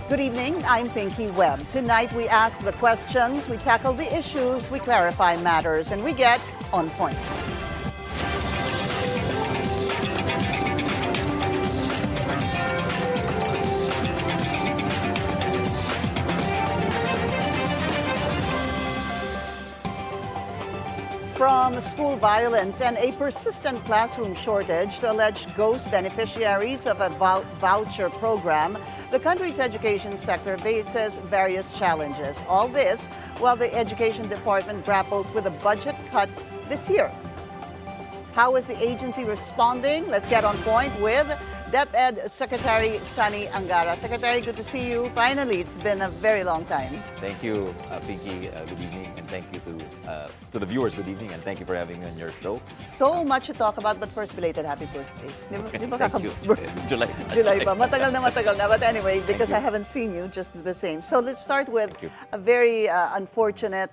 Good evening, I'm Pinky Webb. Tonight we ask the questions, we tackle the issues, we clarify matters, and we get on point. From school violence and a persistent classroom shortage to alleged ghost beneficiaries of a voucher program, the country's education sector faces various challenges. All this while the Education Department grapples with a budget cut this year. How is the agency responding? Let's get on point with DepEd Secretary Sonny Angara. Secretary, good to see you. Finally, it's been a very long time. Thank you, Pinky. Good evening, and thank you to the viewers. Good evening, and thank you for having me on your show. So much to talk about, but first, belated happy birthday. Thank you. July. July pa. Matagal na. But anyway, because I haven't seen you, just the same. So let's start with a very unfortunate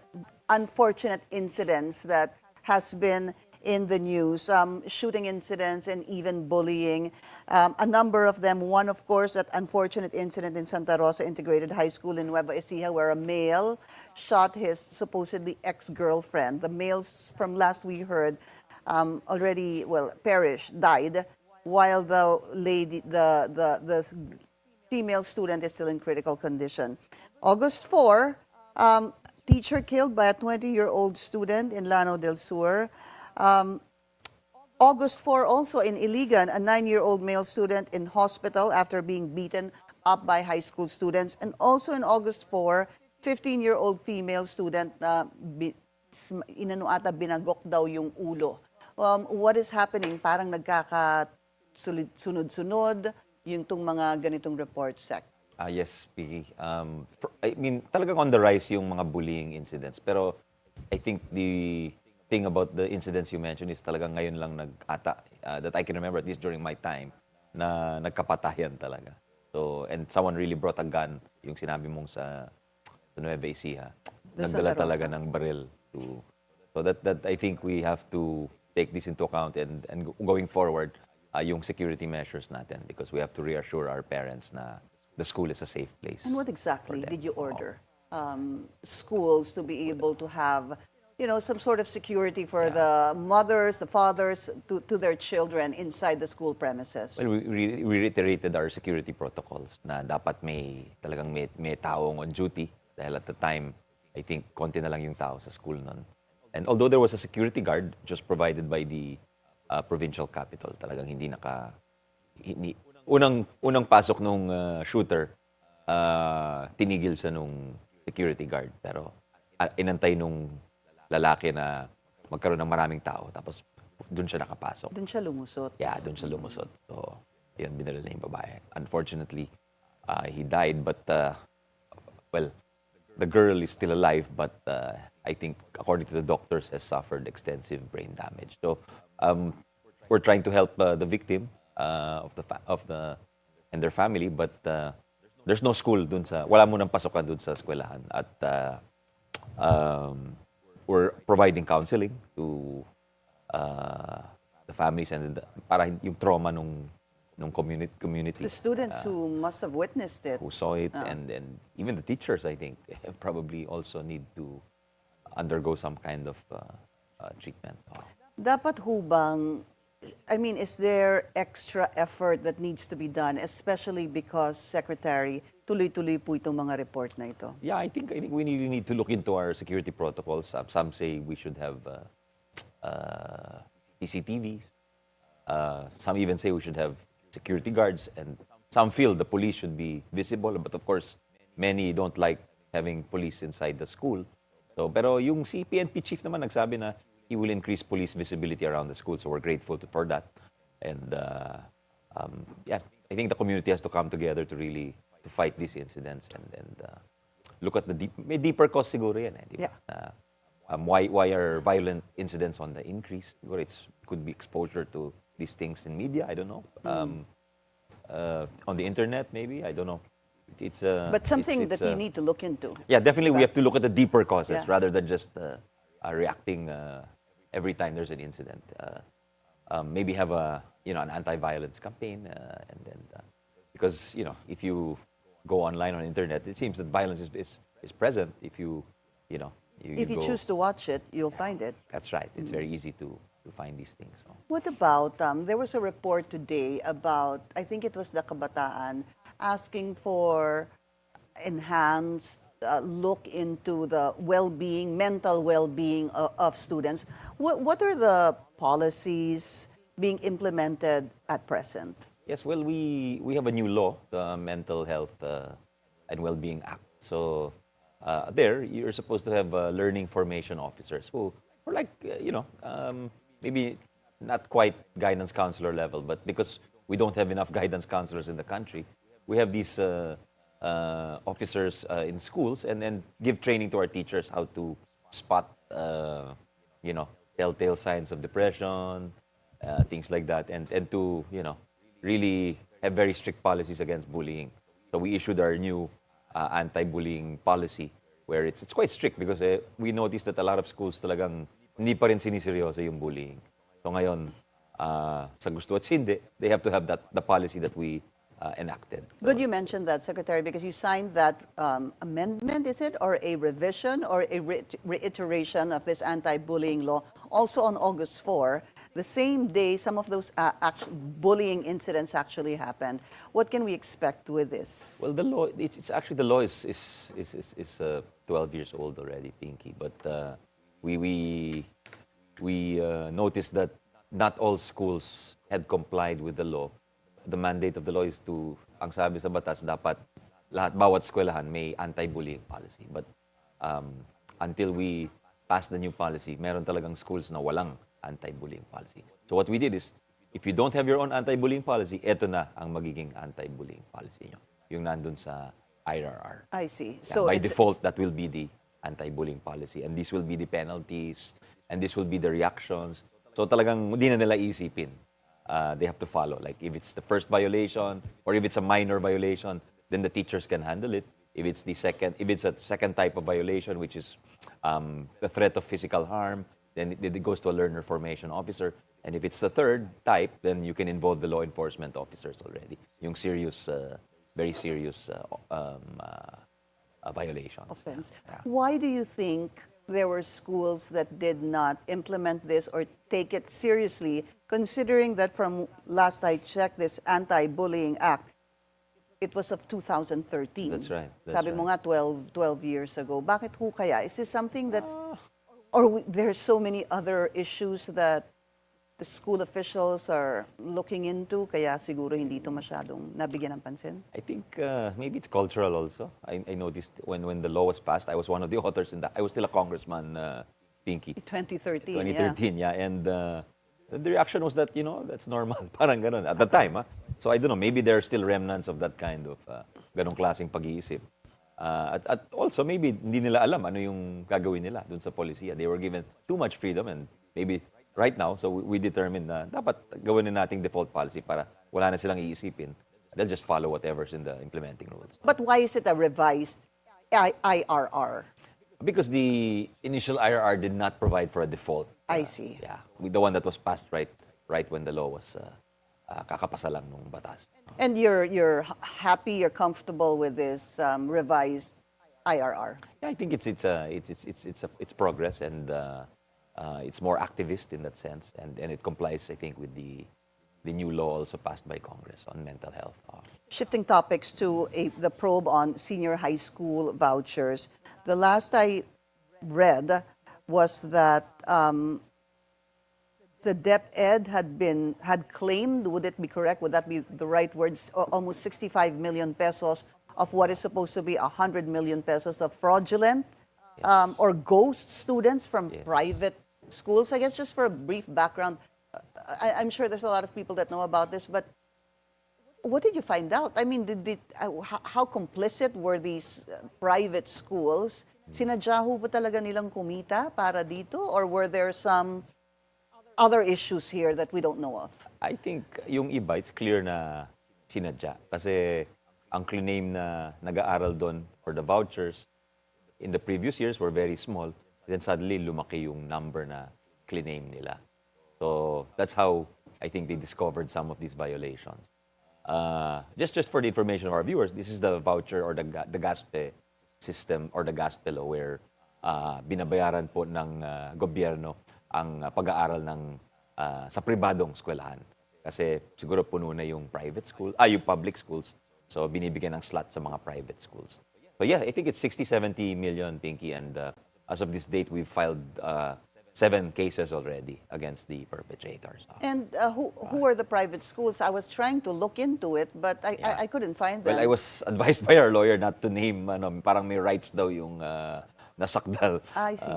incident that has been in the news, shooting incidents and even bullying. A number of them, one of course, that unfortunate incident in Santa Rosa Integrated High School in Nueva Ecija where a male shot his supposedly ex-girlfriend. The male, from last we heard, already, perished, died, while the female student is still in critical condition. August 4, teacher killed by a 20-year-old student in Lanao del Sur. August 4 also in Iligan, a 9-year-old male student in hospital after being beaten up by high school students. And also in August 4, 15-year-old female student na binagok daw yung ulo. What is happening? Parang nagkakasunod-sunod yung tong mga ganitong reports, Sec. Yes, Piggy. I mean, talagang on the rise yung mga bullying incidents. Pero I think the thing about the incidents you mentioned is talagang ngayon lang nag-ata, that I can remember, at least during my time, na nagkapatayan talaga. So, and someone really brought a gun, yung sinabi mong sa Nueva Ecija. Nagdala talaga ng baril. So that I think we have to take this into account and going forward, yung security measures natin, because we have to reassure our parents na the school is a safe place. And what exactly did you order? Schools to be able to have some sort of security for the mothers, the fathers, to their children inside the school premises? Well, we reiterated our security protocols na dapat talagang may taong on duty. Dahil at the time, I think, konti na lang yung tao sa school nun. And although there was a security guard just provided by the provincial capital, talagang unang pasok nung shooter, tinigil sa nung security guard. Pero inantay nung lalaki na magkaroon ng maraming tao, tapos doon siya nakapasok. Doon siya lumusot. Yeah, doon siya lumusot. So, yun, binaril na yung babae. Unfortunately, he died, but, the girl is still alive, but I think, according to the doctors, has suffered extensive brain damage. So, we're trying to help the victim and their family, but there's no school dun wala mo nang pasokan dun sa eskwelahan. At we're providing counseling to the families and para yung trauma nung community. The students who must have witnessed it. Who saw it, and even the teachers, I think, probably also need to undergo some kind of treatment. Dapat hubang, is there extra effort that needs to be done, especially because, Secretary, tuloy-tuloy po itong mga report na ito? Yeah, I think we really need to look into our security protocols. Some say we should have CCTVs. Some even say we should have security guards, and some feel the police should be visible. But of course, many don't like having police inside the school. So, pero yung si PNP chief naman nagsabi na he will increase police visibility around the school. So we're grateful for that. And I think the community has to come together to really fight these incidents and look at the deeper cause siguro yan. Yeah. Why are violent incidents on the increase? It could be exposure to these things in media, I don't know. On the internet, maybe, I don't know. But something that you need to look into. Yeah, definitely we have to look at the deeper causes rather than just reacting every time there's an incident. Maybe have an anti-violence campaign, and then because if you go online on internet, it seems that violence is present if you know, If you go. choose to watch it, you'll find it. That's right. It's very easy to find these things. So. What about, there was a report today about, I think it was the Kabataan, asking for enhanced look into the well-being, mental well-being of students. What are the policies being implemented at present? Yes, well, we have a new law, the Mental Health and Well-being Act. So there, you're supposed to have learning formation officers who are like, maybe not quite guidance counselor level, but because we don't have enough guidance counselors in the country, we have these officers in schools and then give training to our teachers how to spot, telltale signs of depression, things like that, and to, really have very strict policies against bullying. So we issued our new anti-bullying policy where it's quite strict because we noticed that a lot of schools talagang hindi pa rin siniseryoso yung bullying. So ngayon, sa gusto at hindi, they have to have the policy that we enacted. Good you mentioned that, Secretary, because you signed that amendment, is it, or a revision or a reiteration of this anti-bullying law also on August 4. The same day some of those bullying incidents actually happened. What can we expect with this? Well, the law, it's actually the law is 12 years old already, Pinky. But we noticed that not all schools had complied with the law. The mandate of the law is to, ang sabi sa batas, dapat bawat eskwelahan may anti-bullying policy. But until we pass the new policy, meron talagang schools na walang anti-bullying policy. So what we did is, if you don't have your own anti-bullying policy, eto na ang magiging anti-bullying policy nyo. Yung nandun sa IRR. I see. Yeah, So by default, that will be the anti-bullying policy. And this will be the penalties, and this will be the reactions. So talagang hindi na nila isipin. They have to follow. Like if it's the first violation, or if it's a minor violation, then the teachers can handle it. If it's a second type of violation, which is the threat of physical harm, then it goes to a learner formation officer. And if it's the third type, then you can involve the law enforcement officers already. Yung serious, very serious violations. offense. Yeah. Why do you think there were schools that did not implement this or take it seriously, considering that from last I checked, this Anti-Bullying Act, it was of 2013. That's right. Sabi mo nga 12 years ago. Bakit ho kaya? Is this something that, or there's so many other issues that the school officials are looking into, kaya siguro hindi ito masyadong nabigyan ng pansin? I think maybe it's cultural also. I noticed when the law was passed, I was one of the authors in that. I was still a congressman, Pinky. 2013, 2013, yeah. And the reaction was that, that's normal. Parang ganun. At the time, So I don't know, maybe there are still remnants of that kind of ganong klaseng pag-iisip. At also, maybe hindi nila alam ano yung gagawin nila dun sa polisiya. They were given too much freedom and maybe right now, so we determined na dapat gawin na nating default policy para wala na silang iisipin. They'll just follow whatever's in the implementing rules. But why is it a revised IRR? Because the initial IRR did not provide for a default. I see. Yeah, the one that was passed right when the law was kakapasa lang nung batas. And you're happy, you're comfortable with this revised IRR? Yeah, I think it's progress and it's more activist in that sense, and it complies, I think, with the new law also passed by Congress on mental health. Shifting topics to the probe on senior high school vouchers. The last I read was that the DepEd had claimed, would it be correct, would that be the right words, almost 65 million pesos of what is supposed to be 100 million pesos of fraudulent or ghost students from private schools. I guess just for a brief background, I'm sure there's a lot of people that know about this, but what did you find out? I mean, how complicit were these private schools? Sinadya ho ba talaga nilang kumita para dito? Or were there some other issues here that we don't know of? I think yung iba, it's clear na sinadya. Kasi ang claim na nag-aaral doon for the vouchers in the previous years were very small. Then suddenly lumaki yung number na claim nila. So that's how I think they discovered some of these violations. just for the information of our viewers, this is the voucher or the GASPE system or the GASPE law where binabayaran po ng gobyerno ang pag-aaral ng sa pribadong eskwelahan. Kasi siguro puno na yung private school, yung public schools. So binibigyan ng slot sa mga private schools. So yeah, I think it's 60-70 million, Pinky, and as of this date, we've filed 7 cases already against the perpetrators. And who are the private schools? I was trying to look into it, but I couldn't find them. Well, I was advised by our lawyer not to name, parang may rights daw yung nasakdal I see.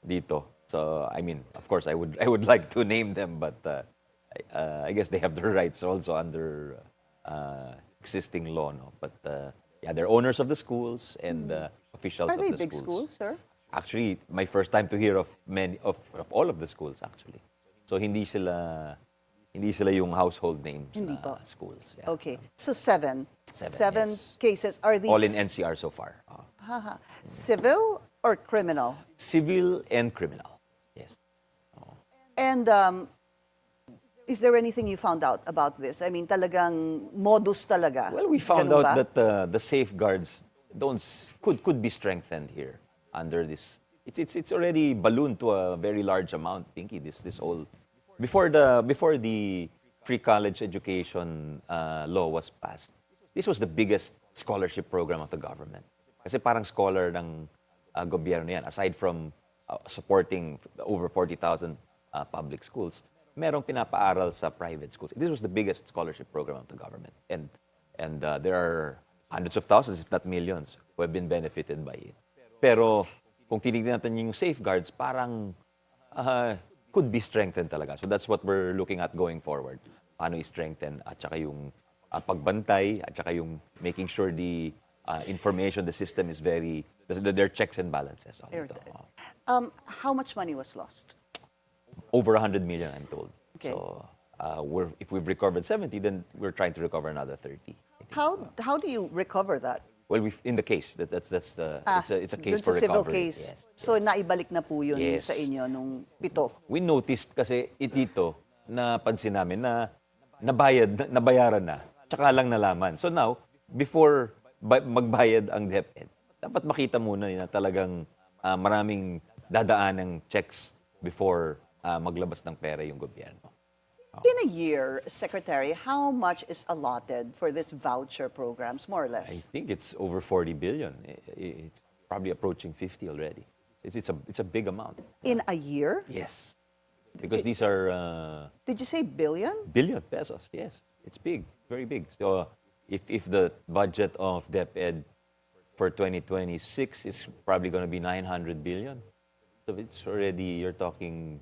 dito. So, I mean, of course, I would like to name them, but I guess they have their rights also under existing law, no? But yeah, they're owners of the schools and officials Are of they the big schools. schools, sir? Actually, my first time to hear of many of all of the schools actually. So hindi sila yung household names Hindi na po. schools. Yeah. Okay. So seven Yes. cases. Are these All in NCR so far. civil or criminal? Civil and criminal. Yes. And is there anything you found out about this? I mean, talagang modus talaga. Well, we found Ganun out ba? that the safeguards could be strengthened here under this. It's already ballooned to a very large amount, Pinky. This whole before the free college education law was passed. This was the biggest scholarship program of the government. Kasi parang scholar ng gobyerno yan. Aside from supporting over 40,000 public schools, merong pinapaaral sa private schools. This was the biggest scholarship program of the government. And there are hundreds of thousands, if not millions, who have been benefited by it. Pero kung tinignan natin yung safeguards, parang could be strengthened talaga. So that's what we're looking at going forward. Paano i-strengthen at saka yung pagbantay at saka yung making sure the information, the system is very, there are checks and balances on it. How much money was lost? Over 100 million, I'm told. Okay. So if we've recovered 70, then we're trying to recover another 30. How do you recover that? Well, in the case, that's the it's a case Dun for sa civil recovery. case. Yes. So naibalik na po yun Yes. sa inyo nung 7. We noticed kasi dito napansin namin na nabayaran na, tsaka lang nalaman. So now, before magbayad ang DepEd, dapat makita muna na talagang maraming dadaan ng checks before maglabas ng pera yung gobyerno. In a year, Secretary, how much is allotted for this voucher programs, more or I less? think it's over 40 billion. It's probably approaching 50 already. It's a big amount. In a year? Yes. Because these are Did you say billion? billion pesos. Yes. It's big, very big. So if the budget of DepEd for 2026 is probably going to be 900 billion. So it's already, you're talking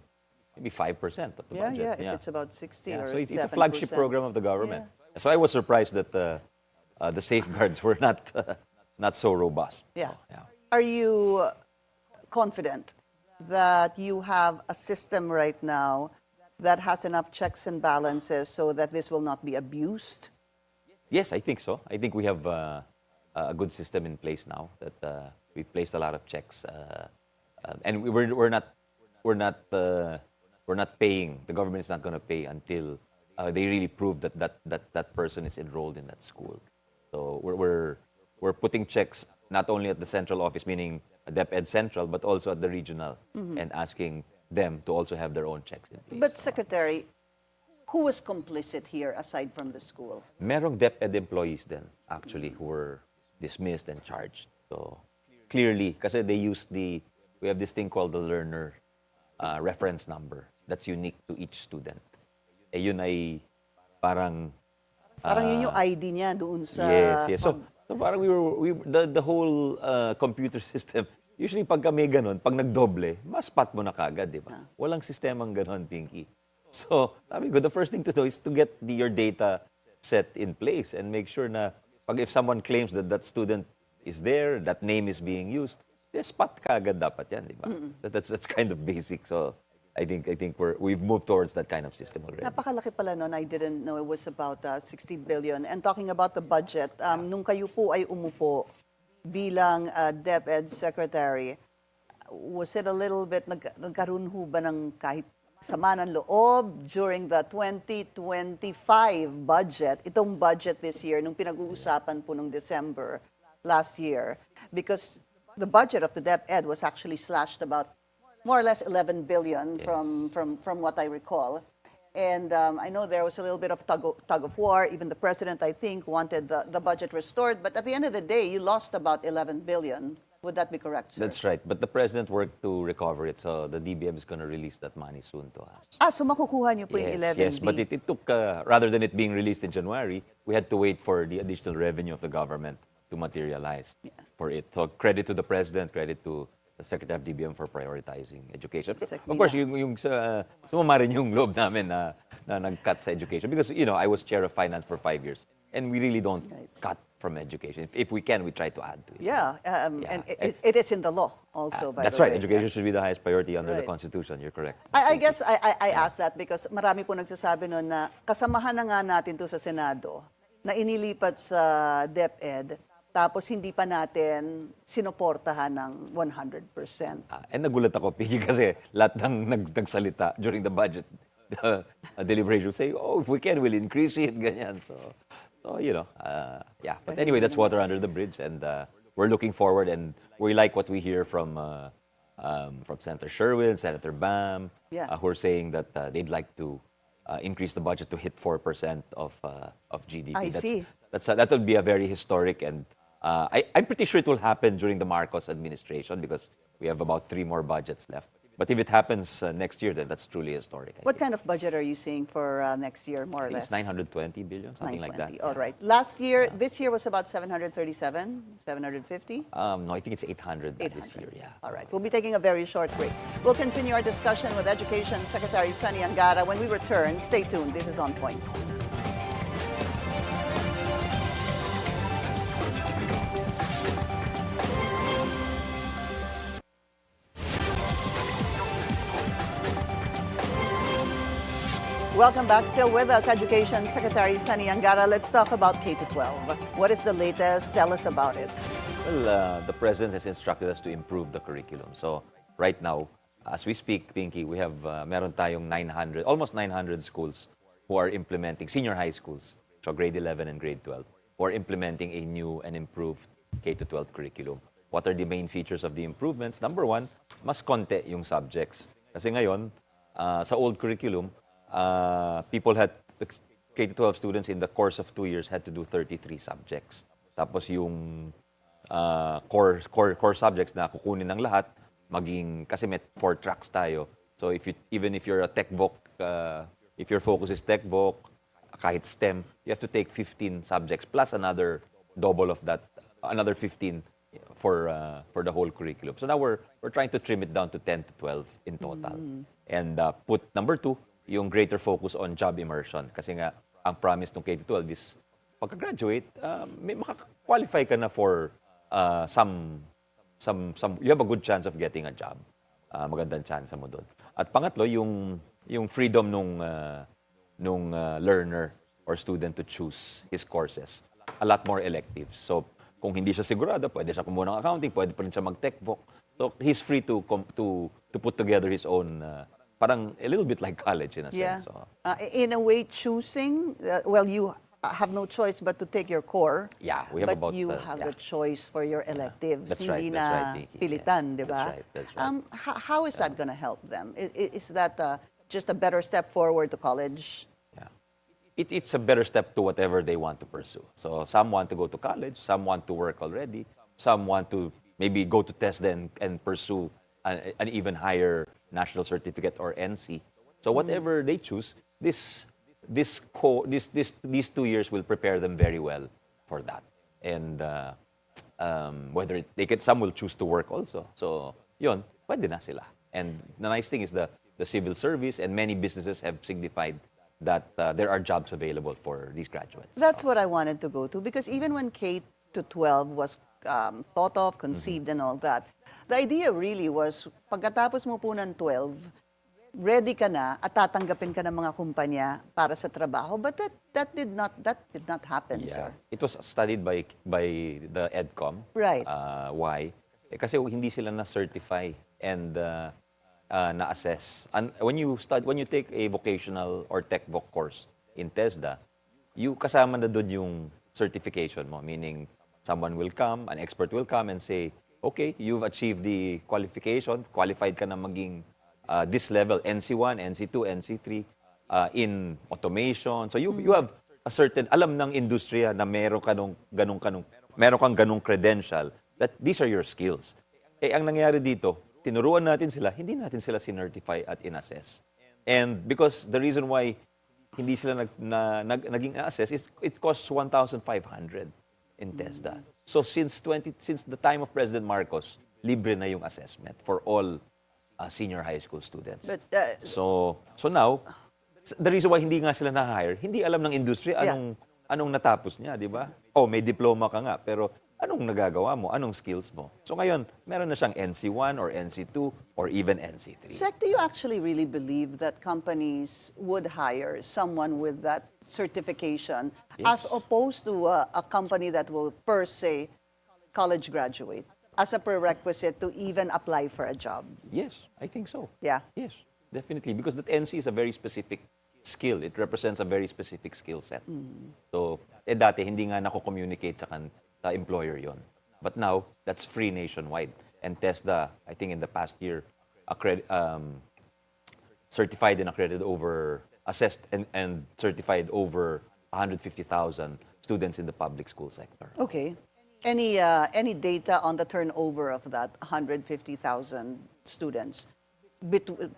maybe 5% of the budget. Yeah, if it's about 60 Yeah, or so it's 7%. a flagship program of the government. So I was surprised that the safeguards were not so robust. Yeah. So, yeah. Are you confident that you have a system right now that has enough checks and balances so that this will not be abused? Yes, I think so. I think we have a good system in place now that we've placed a lot of checks, and we're not paying. The government is not going to pay until they really prove that person is enrolled in that school. So we're putting checks not only at the central office, meaning DepEd Central, but also at the regional, and asking them to also have their own checks in place. But Secretary, who was complicit here aside from the school? Merong DepEd employees then, actually, who were dismissed and charged. So, clearly, kasi we have this thing called the learner reference number that's unique to each student. Yun ay parang... Parang yun yung ID niya doon sa... Yes. So parang the whole computer system, usually pagka may ganun, pag nagdoble, ma-spot mo na kagad, di ba? Walang sistemang ganun, Pinky. So, sabi ko, the first thing to do is to get your data set in place and make sure na if someone claims that student is there, that name is being used, spot kagad dapat yan, di ba? That's kind of basic. So, I think we've moved towards that kind of system already. Napakalaki pala nun. I didn't know it was about 60 billion. And talking about the budget, nung kayo po ay umupo bilang DepEd Secretary, was it a little bit, nagkaroon ho ba ng kahit sama ng loob during the 2025 budget, itong budget this year, nung pinag-uusapan po nung December last year, because the budget of the DepEd was actually slashed about more or less 11 billion from what I recall. And I know there was a little bit of tug of war. Even the president, I think, wanted the budget restored. But at the end of the day, you lost about 11 billion. Would that be correct, sir? That's right. But the president worked to recover it, so the DBM is going to release that money soon to us. So makukuha niyo po yung 11 Yes, but it took, rather than it being released in January, we had to wait for the additional revenue of the government to materialize for it. So credit to the president, credit to the Secretary of DBM for prioritizing education. Of course, yung sumama rin yung loob namin na nag-cut sa education. Because, I was chair of finance for 5 years. And we really don't cut from education. If we can, we try to add to it. And it is in the law also, by That's the way. right. Education should be the highest priority under the Constitution. You're correct. I guess I asked that because marami po nagsasabi noon na kasamahan na nga natin to sa Senado na inilipat sa DepEd tapos hindi pa natin sinuportahan ng 100%. And nagulat ako, Piggy, kasi lahat ng nagsalita during the budget deliberation say, if we can, we'll increase it, ganyan. So But anyway, that's water under the bridge, and we're looking forward, and we like what we hear from Senator Sherwin, Senator Bam, who are saying that they'd like to increase the budget to hit 4% of GDP. I see. That would be a very historic, and I'm pretty sure it will happen during the Marcos administration because we have about 3 more budgets left. But if it happens next year, then that's truly historic. What kind of budget are you seeing for next year, more or less? It's 920 billion, something like that. All right. Last year, this year was about 737, 750? No, I think it's 800 this year, yeah. All right. We'll be taking a very short break. We'll continue our discussion with Education Secretary Sonny Angara. When we return, stay tuned. This is On Point. Welcome back. Still with us, Education Secretary Sonny Angara. Let's talk about K-12. What is the latest? Tell us about it. Well, the President has instructed us to improve the curriculum. So right now, as we speak, Pinky, we have meron tayong almost 900 schools who are implementing, senior high schools, so grade 11 and grade 12, who are implementing a new and improved K-12 curriculum. What are the main features of the improvements? Number one, mas konti yung subjects. Kasi ngayon, sa old curriculum, people had, K-12 students in the course of 2 years had to do 33 subjects. Tapos yung core subjects na kukunin ng lahat, kasi may 4 tracks tayo. So even if you're a tech voc, if your focus is tech voc, kahit STEM, you have to take 15 subjects plus another double of that, another 15 for the whole curriculum. So now we're trying to trim it down to 10 to 12 in total. And put number 2, yung greater focus on job immersion. Kasi nga, ang promise ng K-12 is, pagka-graduate, may makakwalify ka na for you have a good chance of getting a job. Magandang chance mo doon. At pangatlo, yung freedom nung learner or student to choose his courses. A lot more electives. So, kung hindi siya sigurado, pwede siya kumuha ng accounting, pwede pa rin siya mag-tech voc. So, he's free to put together his own parang a little bit like college in a sense. So. In a way, choosing, you have no choice but to take your core. Yeah, we have but you have a choice for your electives. That's right, Hindi that's na right, Nikki. pilitan, di ba? That's right. How is that going to help them? Is that just a better step forward to college? Yeah. It's a better step to whatever they want to pursue. So some want to go to college, some want to work already, some want to maybe go to test then and pursue an even higher national certificate or NC. So whatever they choose, these 2 years will prepare them very well for that. And whether some will choose to work also. So yun, pwede na sila. And the nice thing is the civil service and many businesses have signified that there are jobs available for these graduates. That's what I wanted to go to, because even when K-12 was thought of, conceived, and all that, the idea really was, pagkatapos mo po ng 12, ready ka na at tatanggapin ka ng mga kumpanya para sa trabaho. But that did not happen, sir. It was studied by the EDCOM. Right. Why? Kasi hindi sila na-certify. And na-assess. And when you take a vocational or tech voc course in TESDA, you kasama na doon yung certification mo, meaning someone will come, an expert will come and say, okay, you've achieved the qualification, qualified ka na maging this level, NC1, NC2, NC3, in automation. So you have a certain, alam ng industriya na meron kang ganong credential that these are your skills. Eh, ang nangyayari dito, tinuruan natin sila, hindi natin sila sinertify at in-assess. And because the reason why hindi sila naging assess is it costs 1,500 in TESDA. So since the time of President Marcos, libre na yung assessment for all senior high school students. But, so now, the reason why hindi nga sila na-hire, hindi alam ng industry anong natapos niya, di ba? Oh, may diploma ka nga, pero anong nagagawa mo? Anong skills mo? So ngayon, meron na siyang NC1 or NC2 or even NC3. Sec, do you actually really believe that companies would hire someone with that certification as opposed to a company that will first say college graduate as a prerequisite to even apply for a job? Yes, I think so. Yeah. Yes, definitely. Because that NC is a very specific skill. It represents a very specific skill set. So, dati hindi nga nako-communicate sa employer yon. But now, that's free nationwide. And TESDA, I think in the past year, certified and accredited assessed and certified over 150,000 students in the public school sector. Okay. Any data on the turnover of that 150,000 students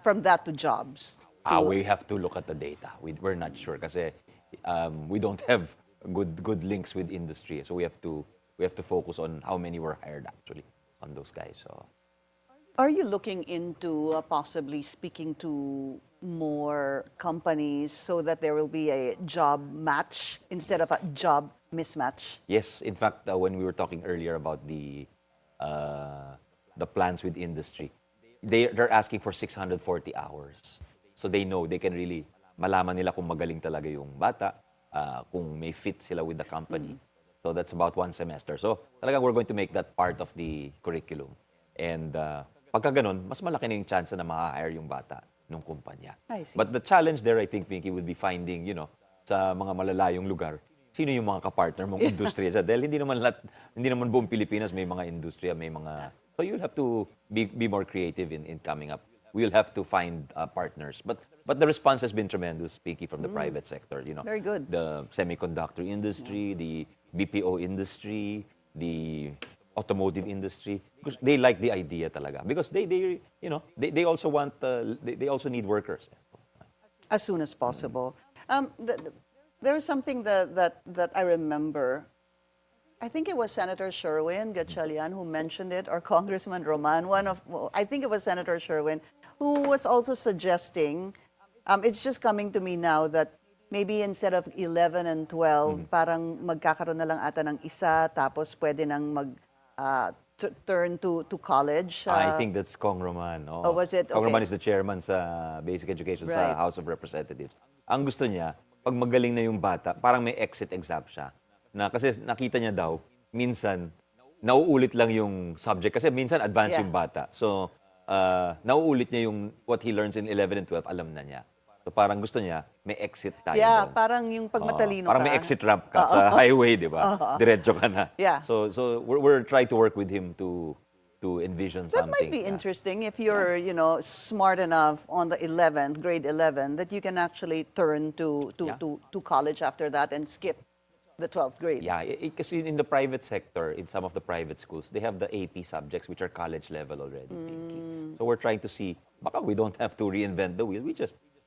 from that to jobs? We have to look at the data. We're not sure kasi we don't have good links with industry. So we have to focus on how many were hired actually on those guys. So are you looking into possibly speaking to more companies so that there will be a job match instead of a job mismatch? Yes, in fact, when we were talking earlier about the plans with industry, they're asking for 640 hours. So they know, they can really malaman nila kung magaling talaga yung bata, kung may fit sila with the company. So that's about one semester. So talagang we're going to make that part of the curriculum. And pagka ganun, mas malaki na yung chance na ma-hire yung bata ng kumpanya. I see. But the challenge there, I think, Vicky, would be finding, sa mga malalayong lugar, sino yung mga kapartner mong industriya. Dahil hindi naman buong Pilipinas may mga industriya, may mga... So you'll have to be more creative in coming up. We'll have to find partners. But the response has been tremendous, Vicky, from the private sector. Very good. The semiconductor industry, the BPO industry, the automotive industry, because they like the idea talaga. Because they also want they also need workers as soon as possible. There's something that I remember. I think it was Senator Sherwin Gatchalian who mentioned it, or Congressman Roman. I think it was Senator Sherwin who was also suggesting. It's just coming to me now that maybe instead of 11 and 12, parang magkakaroon na lang ata ng isa, tapos pwede nang turn to college. I think that's Kong Roman. Oh, was it? Kong Okay. Roman is the chairman sa Basic Education Right. sa House of Representatives. Ang gusto niya, pag magaling na yung bata, parang may exit exam siya. Kasi nakita niya daw, minsan, nauulit lang yung subject. Kasi minsan advanced yung bata. So, nauulit niya yung what he learns in 11 and 12, alam na niya. So parang gusto niya, may exit tayo Yeah, doon. parang yung pag matalino parang ka. may exit ramp ka sa highway, di ba? Diretso ka na. Yeah. So we're trying to work with him to envision That something. might be interesting if you're, smart enough on the 11th, grade 11, that you can actually turn to college after that and skip the 12th grade. Yeah, kasi in the private sector, in some of the private schools, they have the AP subjects which are college level already. Pinky. So we're trying to see, baka we don't have to reinvent the wheel.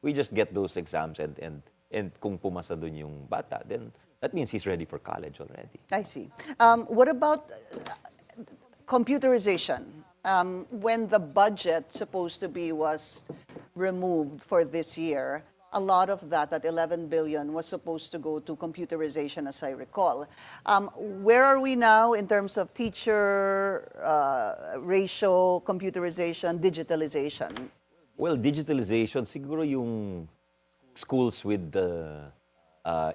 We just get those exams and kung pumasa dun yung bata, then that means he's ready for college already. I see. What about computerization? When the budget supposed to be was removed for this year, a lot of that 11 billion was supposed to go to computerization, as I recall. Where are we now in terms of teacher ratio, computerization, digitalization? Well, digitalization, siguro yung schools with the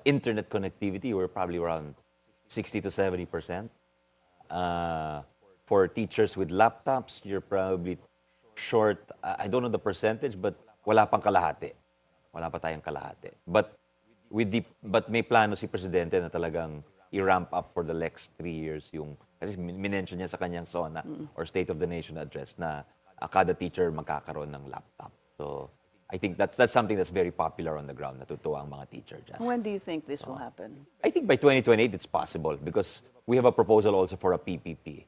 internet connectivity were probably around 60 to 70%. For teachers with laptops, you're probably short, I don't know the percentage, but wala pang kalahati. Wala pa tayong kalahati. But may plano si Presidente na talagang i-ramp up for the next 3 years yung, kasi minention niya sa kanyang SONA or State of the Nation address na kada teacher magkakaroon ng laptop. So, I think that's something that's very popular on the ground, natutuwa ang mga teacher dyan. When do you think this will happen? I think by 2028, it's possible because we have a proposal also for a PPP,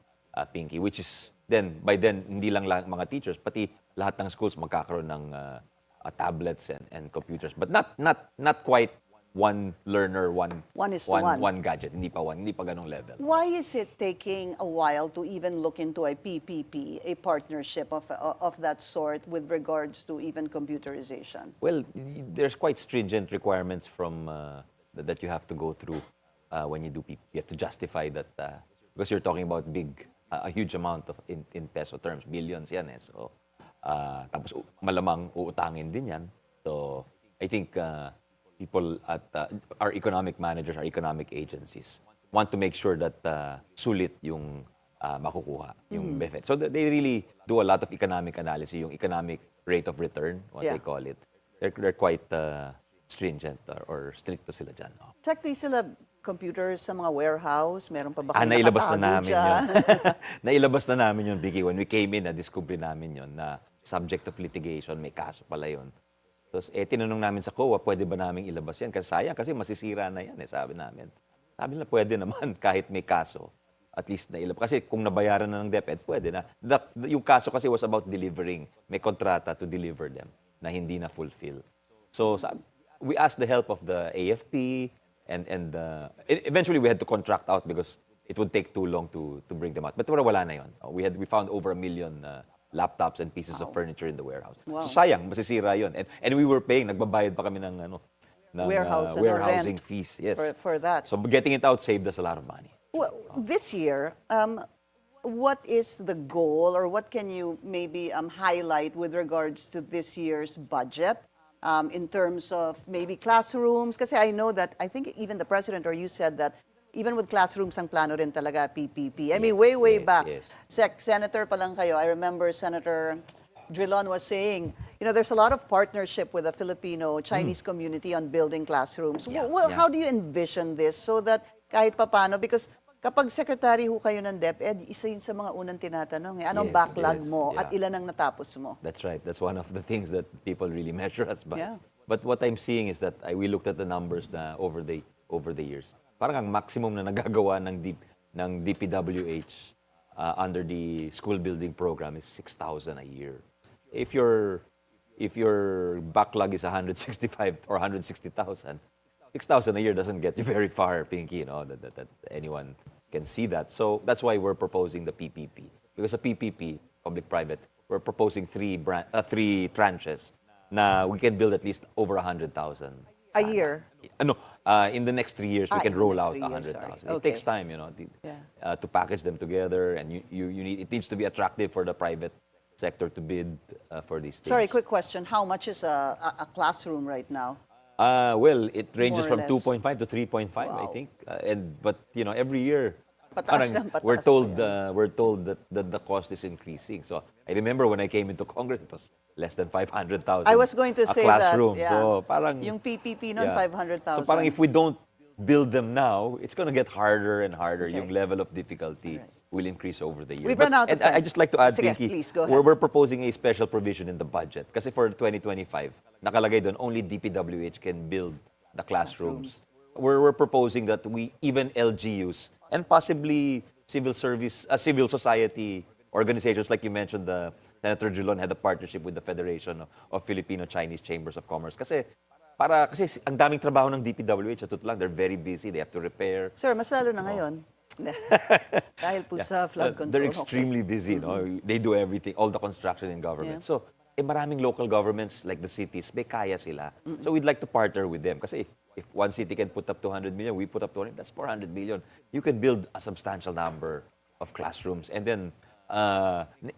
Pinky, which is then, by then, hindi lang mga teachers, pati lahat ng schools magkakaroon ng tablets and computers. But not quite one learner, one gadget. Hindi pa ganong level. Why is it taking a while to even look into a PPP, a partnership of that sort with regards to even computerization? Well, there's quite stringent requirements from that you have to go through when you do PPP. You have to justify that because you're talking about a huge amount of in peso terms, billions yan eh. So, tapos malamang uutangin din yan. So, I think people at our economic managers, our economic agencies want to make sure that sulit yung makukuha, yung benefit. So they really do a lot of economic analysis, yung economic rate of return, what they call it. They're quite stringent or stricto sila dyan. No? Check di sila computers sa mga warehouse, meron pa ba kayo nailabas na nakatago namin dyan? yun. Nailabas na namin yun, Vicky. When we came in, na-discover namin yun na subject of litigation, may kaso pala yun. Tapos, tinanong namin sa COA, pwede ba namin ilabas yan? Kasi sayang, kasi masisira na yan, sabi namin. Sabi nila, pwede naman, kahit may kaso. At least na ilabas. Kasi kung nabayaran na ng DepEd, pwede na. Yung kaso kasi was about delivering. May kontrata to deliver them na hindi na fulfill. So, we asked the help of the AFP, and eventually we had to contract out because it would take too long to bring them out. But wala na yun. We found over 1 million laptops and pieces of furniture in the warehouse. Wow. So sayang, masisira yun. And we were paying, nagbabayad pa kami ng warehousing fees. Yes. For that. So getting it out saved us a lot of money. Well, this year, what is the goal or what can you maybe highlight with regards to this year's budget in terms of maybe classrooms? Kasi I know that, I think even the President or you said that even with classrooms, ang plano rin talaga PPP. I mean, way back. Yes. Senator pa lang kayo. I remember Senator Drilon was saying, there's a lot of partnership with the Filipino-Chinese community on building classrooms. How do you envision this so that kahit papano, because kapag secretary ho kayo ng DepEd, isa yun sa mga unang tinatanong. Anong backlog mo at ilan ang natapos mo? That's right. That's one of the things that people really measure us by. Yeah. But what I'm seeing is that we looked at the numbers na over the years. Parang ang maximum na nagagawa ng DPWH under the school building program is 6,000 a year. If your backlog is 165 or 160,000, 6,000 a year doesn't get you very far, Pinky. That anyone can see that. So that's why we're proposing the PPP. Because the PPP, public-private, we're proposing three tranches na we can build at least over 100,000. A year? In the next 3 years, we can roll out 100,000. Okay. It takes time, to package them together, and it needs to be attractive for the private sector to bid for these things. Sorry, quick question. How much is a classroom right now? Well, it ranges More or from less. 2.5 to 3.5, I Wow. think. But every year, Pataas ng pataas we're pa told yan. we're told that the cost is increasing. So I remember when I came into Congress, it was less than 500,000. I was going to say that. classroom. Yeah. So parang Yung PPP nun, yeah. 500,000. So parang if we don't build them now, it's going to get harder and harder. Okay. Yung level of difficulty will increase over the year. We've run out of time. I just like to add, Sige, Pinky, please, go ahead. we're proposing a special provision in the budget. Kasi for 2025, nakalagay doon, only DPWH can build the classrooms. We're proposing that even LGUs and possibly civil society organizations, like you mentioned, Senator Julon had a partnership with the Federation of Filipino-Chinese Chambers of Commerce. Kasi ang daming trabaho ng DPWH, at lang, they're very busy, they have to repair. Sir, mas lalo na ngayon. Dahil po sa flood control. They're extremely busy, They do everything, all the construction in government. Yeah. So, maraming local governments like the cities, may kaya sila. So we'd like to partner with them. Kasi if one city can put up 200 million, we put up 200, that's 400 million. You can build a substantial number of classrooms and then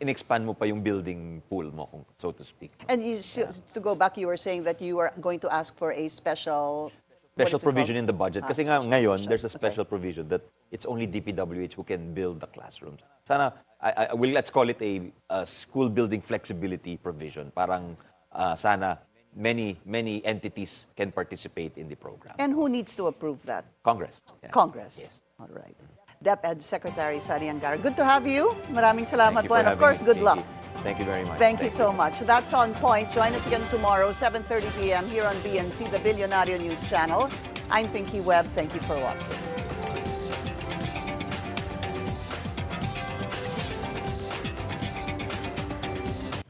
in-expand mo pa yung building pool mo, so to speak. And to go back, you were saying that you are going to ask for a special Provision in the budget. Kasi nga ngayon, there's a special provision that it's only DPWH who can build the classrooms. Sana, let's call it a school building flexibility provision. Parang sana many entities can participate in the program. And who needs to approve that? Congress. Yeah. Congress. Yes. All right. DepEd Secretary Sonny Angara. Good to have you. Maraming salamat Thank you po. for And of having course, me, good Kiki. luck. Thank you very much. Thank you so much. That's On Point. Join us again tomorrow, 7:30 p.m. here on BNC, the Billionario News Channel. I'm Pinky Webb. Thank you for watching.